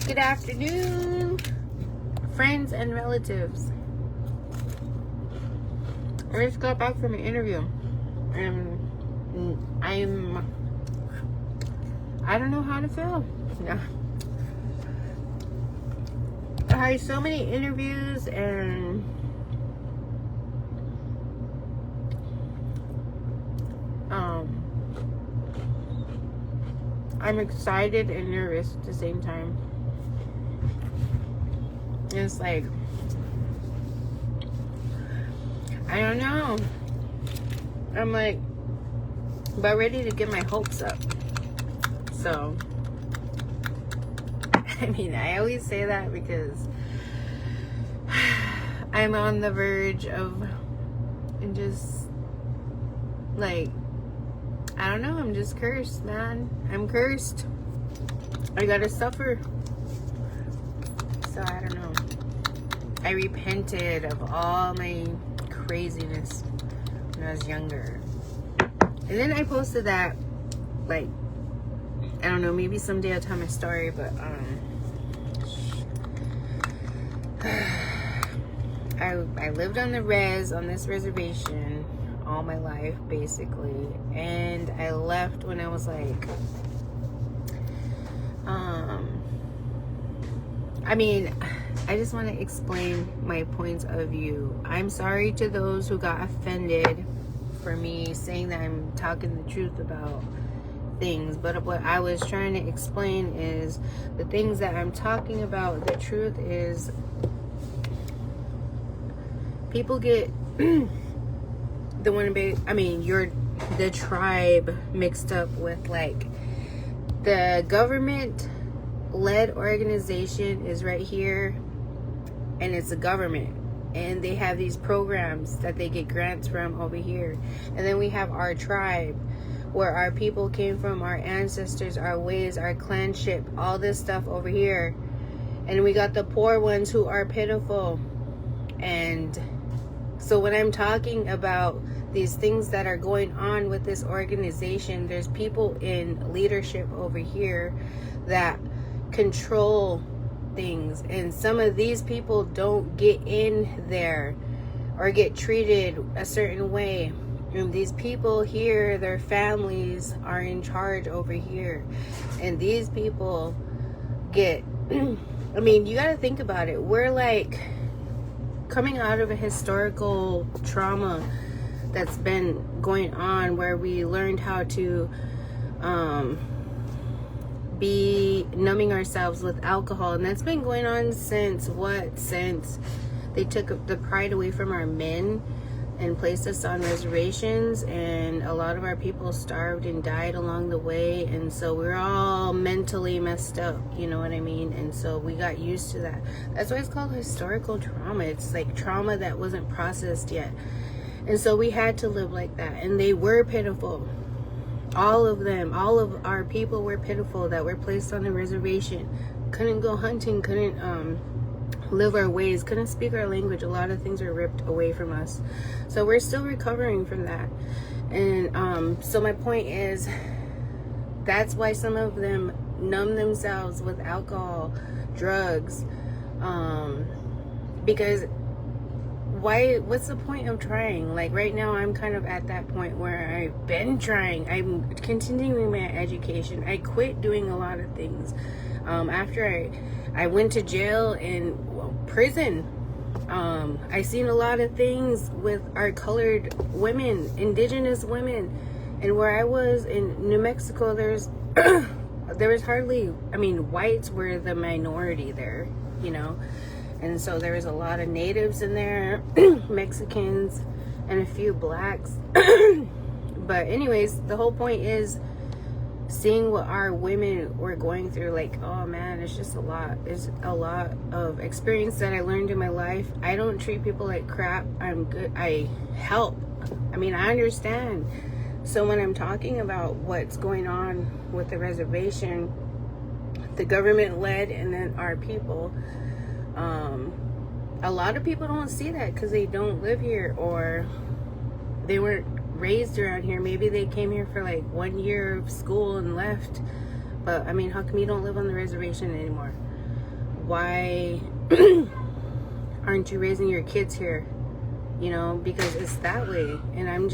Good afternoon, friends and relatives. I just got back from an interview, and I don't know how to feel. No. I had so many interviews, and I'm excited and nervous at the same time. It's like, I don't know. I'm like, about ready to get my hopes up. So, I mean, I always say that because I'm on the verge of just, like, I don't know, I'm just cursed, man. I'm cursed. I gotta suffer. So, I don't know. I repented of all my craziness when I was younger. And then I posted that, like, I don't know, maybe someday I'll tell my story, but I lived on this reservation all my life, basically, and I left when I was like, I mean, I just want to explain my points of view. I'm sorry to those who got offended for me saying that I'm talking the truth about things, but what I was trying to explain is the things that I'm talking about. The truth is, people get the tribe mixed up with, like, the government led organization is right here, and it's a government, and they have these programs that they get grants from over here. And then we have our tribe, where our people came from, our ancestors, our ways, our clanship, all this stuff over here. And we got the poor ones who are pitiful. And so when I'm talking about these things that are going on with this organization, there's people in leadership over here that control things, and some of these people don't get in there or get treated a certain way. And these people here, their families are in charge over here, and these people get I mean, you got to think about it. We're like coming out of a historical trauma that's been going on, where we learned how to be numbing ourselves with alcohol, and that's been going on since they took the pride away from our men and placed us on reservations, and a lot of our people starved and died along the way. And so we're all mentally messed up, you know what I mean? And so we got used to that. That's why it's called historical trauma. It's like trauma that wasn't processed yet. And so we had to live like that, and they were pitiful. All of them, all of our people were pitiful that were placed on the reservation. Couldn't go hunting, couldn't live our ways, couldn't speak our language. A lot of things were ripped away from us. So we're still recovering from that. And so my point is, that's why some of them numb themselves with alcohol, drugs, because what's the point of trying? Like, right now I'm kind of at that point where I've been trying. I'm continuing my education. I quit doing a lot of things after I went to jail and prison. I seen a lot of things with our colored women, indigenous women, and where I was in New Mexico, there was hardly, I mean, whites were the minority there, you know. And so there was a lot of natives in there, Mexicans, and a few blacks. But anyways, the whole point is seeing what our women were going through. Like, oh man, it's just a lot. There's a lot of experience that I learned in my life. I don't treat people like crap. I'm good. I help. I mean, I understand. So when I'm talking about what's going on with the reservation, the government led, and then our people, a lot of people don't see that because they don't live here, or they weren't raised around here. Maybe they came here for like 1 year of school and left. But I mean, how come you don't live on the reservation anymore? why aren't you raising your kids here? You know, because it's that way. And I'm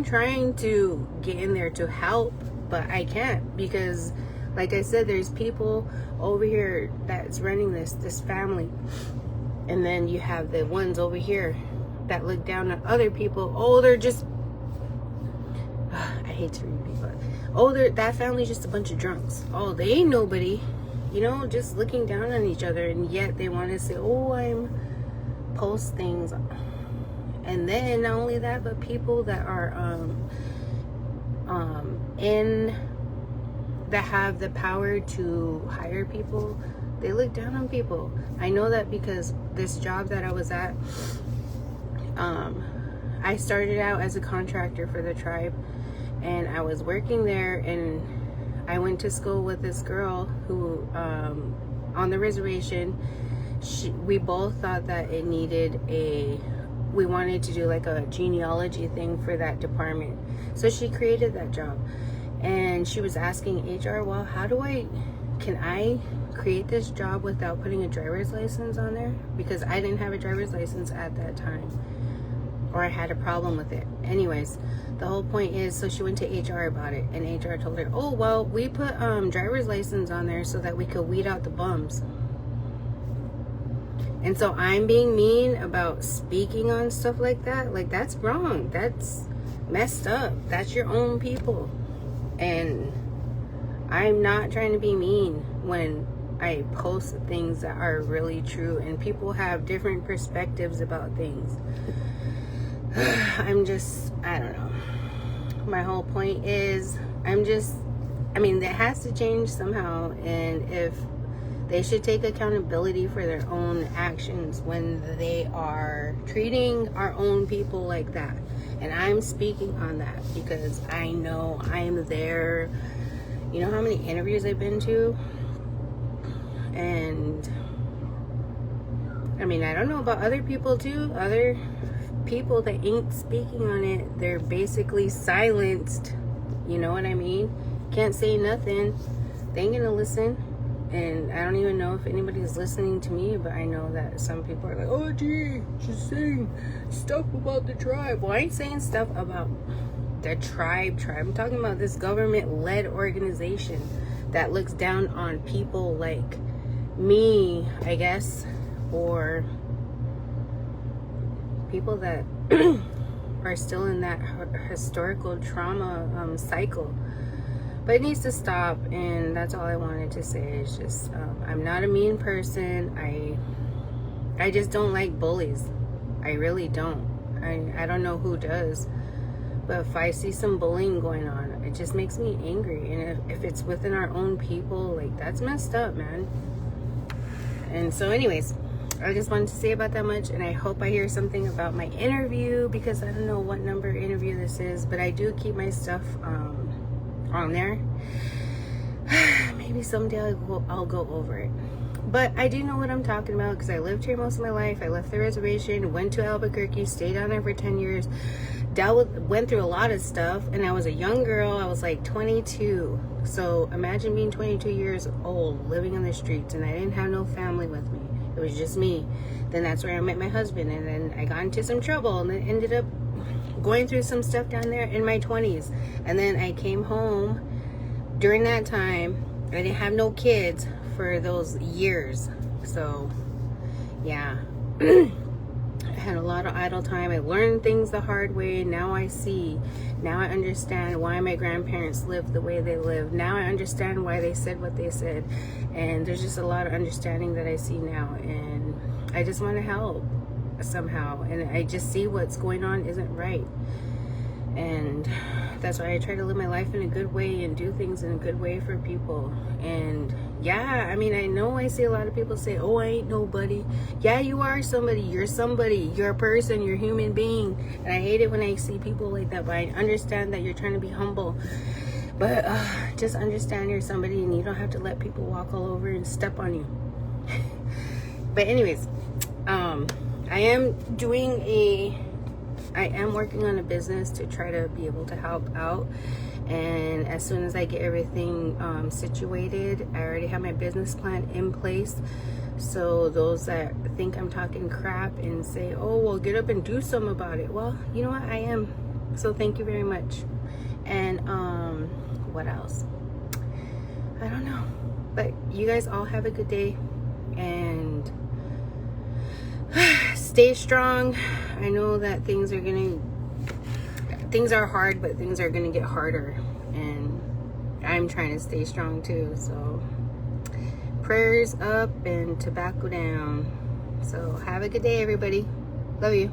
trying to get in there to help, but I can't, because like I said, there's people over here that's running this family, and then you have the ones over here that look down on other people. Oh, they're just I hate to repeat, but that family's just a bunch of drunks. Oh, they ain't nobody, you know, just looking down on each other, and yet they want to say, oh, I'm post things. And then not only that, but people that are that have the power to hire people, they look down on people. I know that because this job that I was at, I started out as a contractor for the tribe, and I was working there, and I went to school with this girl who on the reservation, we both thought that it needed we wanted to do like a genealogy thing for that department. So she created that job, and she was asking HR, well, can I create this job without putting a driver's license on there? Because I didn't have a driver's license at that time, or I had a problem with it. Anyways, the whole point is, so she went to HR about it, and HR told her, oh, well, we put driver's license on there so that we could weed out the bums. And so I'm being mean about speaking on stuff like that. Like, that's wrong. That's messed up. That's your own people. And I'm not trying to be mean when I post things that are really true, and people have different perspectives about things. I don't know. My whole point is, it has to change somehow, and if they should take accountability for their own actions when they are treating our own people like that. And I'm speaking on that because I know I am there. You know how many interviews I've been to? And I don't know about other people too. Other people that ain't speaking on it, they're basically silenced. You know what I mean? Can't say nothing. They ain't gonna listen. And I don't even know if anybody's listening to me, but I know that some people are like, oh, gee, she's saying stuff about the tribe. Well, I ain't saying stuff about the tribe. I'm talking about this government-led organization that looks down on people like me, I guess, or people that are still in that historical trauma cycle. But it needs to stop, and that's all I wanted to say. Is just, I'm not a mean person. I just don't like bullies. I really don't. I don't know who does. But if I see some bullying going on, it just makes me angry. And if it's within our own people, like, that's messed up, man. And so anyways, I just wanted to say about that much, and I hope I hear something about my interview, because I don't know what number interview this is, but I do keep my stuff on there. Maybe someday I'll go over it, but I do know what I'm talking about because I lived here most of my life. I left the reservation, went to Albuquerque, stayed down there for 10 years, went through a lot of stuff, and I was a young girl. I was like 22, so imagine being 22 years old living on the streets, and I didn't have no family with me. It was just me. Then that's where I met my husband, and then I got into some trouble, and then ended up going through some stuff down there in my 20s. And then I came home during that time. I didn't have no kids for those years. So yeah, I had a lot of idle time. I learned things the hard way. Now I see. Now I understand why my grandparents lived the way they lived. Now I understand why they said what they said. And there's just a lot of understanding that I see now. And I just want to help somehow, and I just see what's going on isn't right, and that's why I try to live my life in a good way and do things in a good way for people. And yeah, I know I see a lot of people say, oh, I ain't nobody. Yeah, you are somebody. You're somebody. You're a person. You're a human being. And I hate it when I see people like that, but I understand that you're trying to be humble. But just understand you're somebody, and you don't have to let people walk all over and step on you. But anyways, I am working on a business to try to be able to help out, And as soon as I get everything situated, I already have my business plan in place. So those that think I'm talking crap and say, oh, well, get up and do something about it. Well, you know what? I am. So thank you very much. And what else? I don't know. But you guys all have a good day. And stay strong. I know that things are hard, but things are gonna get harder, and I'm trying to stay strong too. So prayers up and tobacco down. So have a good day, everybody. Love you.